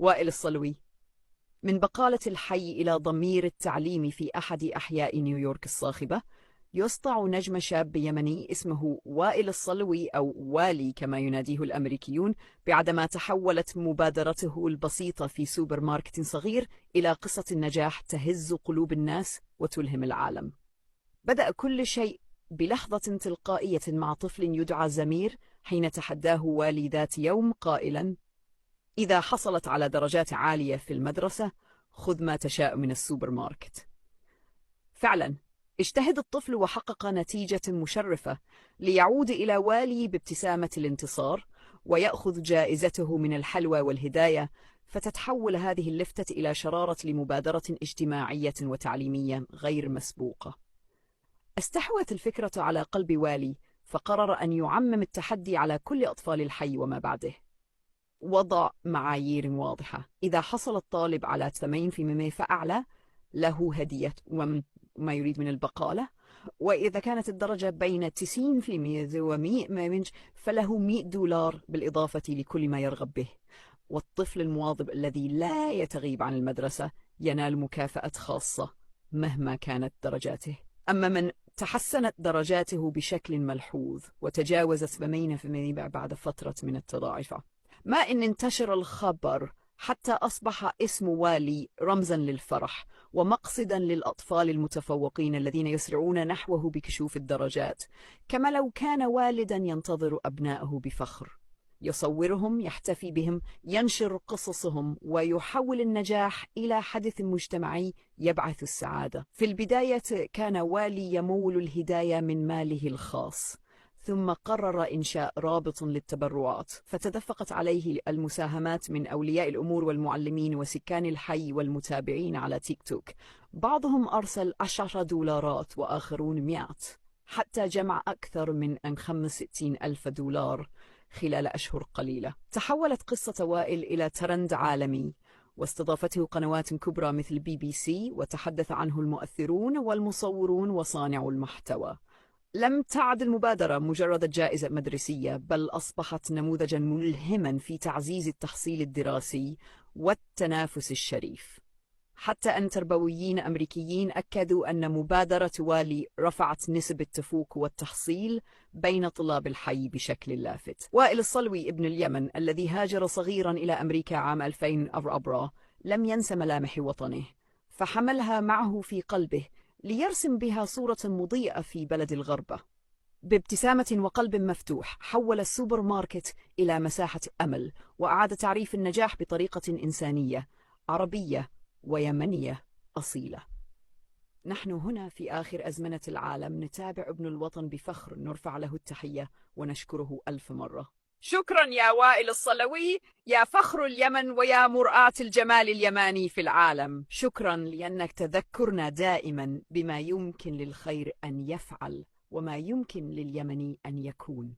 وائل الصلوي. من بقالة الحي إلى ضمير التعليم في أحد أحياء نيويورك الصاخبة، يسطع نجم شاب يمني اسمه وائل الصلوي أو والي كما يناديه الأمريكيون، بعدما تحولت مبادرته البسيطة في سوبر ماركت صغير إلى قصة النجاح تهز قلوب الناس وتلهم العالم. بدأ كل شيء بلحظة تلقائية مع طفل يدعى زمير، حين تحداه والي ذات يوم قائلا: إذا حصلت على درجات عالية في المدرسة خذ ما تشاء من السوبر ماركت. فعلا اجتهد الطفل وحقق نتيجة مشرفة، ليعود إلى والي بابتسامة الانتصار ويأخذ جائزته من الحلوى والهداية، فتتحول هذه اللفتة إلى شرارة لمبادرة اجتماعية وتعليمية غير مسبوقة. استحوت الفكرة على قلب والي، فقرر أن يعمم التحدي على كل أطفال الحي وما بعده. وضع معايير واضحة: إذا حصل الطالب على 80% فأعلى له هدية وما يريد من البقالة، وإذا كانت الدرجة بين 90% و100 فله $100 بالإضافة لكل ما يرغب به. والطفل المواظب الذي لا يتغيب عن المدرسة ينال مكافأة خاصة مهما كانت درجاته. أما من تحسنت درجاته بشكل ملحوظ وتجاوزت 80% بعد فترة من التضاعف، ما إن انتشر الخبر حتى أصبح اسم والي رمزاً للفرح ومقصداً للأطفال المتفوقين الذين يسرعون نحوه بكشوف الدرجات، كما لو كان والداً ينتظر أبنائه بفخر، يصورهم، يحتفي بهم، ينشر قصصهم، ويحول النجاح إلى حدث مجتمعي يبعث السعادة. في البداية كان والي يمول الهداية من ماله الخاص، ثم قرر إنشاء رابط للتبرعات، فتدفقت عليه المساهمات من أولياء الأمور والمعلمين وسكان الحي والمتابعين على تيك توك. بعضهم أرسل $10 وآخرون 100، حتى جمع أكثر من $65,000 خلال أشهر قليلة. تحولت قصة وائل إلى ترند عالمي، واستضافته قنوات كبرى مثل BBC، وتحدث عنه المؤثرون والمصورون وصانعو المحتوى. لم تعد المبادرة مجرد جائزة مدرسية، بل أصبحت نموذجاً ملهماً في تعزيز التحصيل الدراسي والتنافس الشريف، حتى أن تربويين أمريكيين أكدوا أن مبادرة والي رفعت نسب التفوق والتحصيل بين طلاب الحي بشكل لافت. وائل الصلوي ابن اليمن الذي هاجر صغيراً إلى أمريكا عام 2004 لم ينس ملامح وطنه، فحملها معه في قلبه ليرسم بها صورة مضيئة في بلد الغربة. بابتسامة وقلب مفتوح حول السوبر ماركت إلى مساحة أمل، وأعاد تعريف النجاح بطريقة إنسانية عربية ويمنية أصيلة. نحن هنا في آخر أزمنة العالم نتابع ابن الوطن بفخر، نرفع له التحية ونشكره 1000 مرة. شكرا يا وائل الصلوي، يا فخر اليمن ويا مرآة الجمال اليماني في العالم. شكرا لأنك تذكرنا دائما بما يمكن للخير أن يفعل وما يمكن لليمني أن يكون.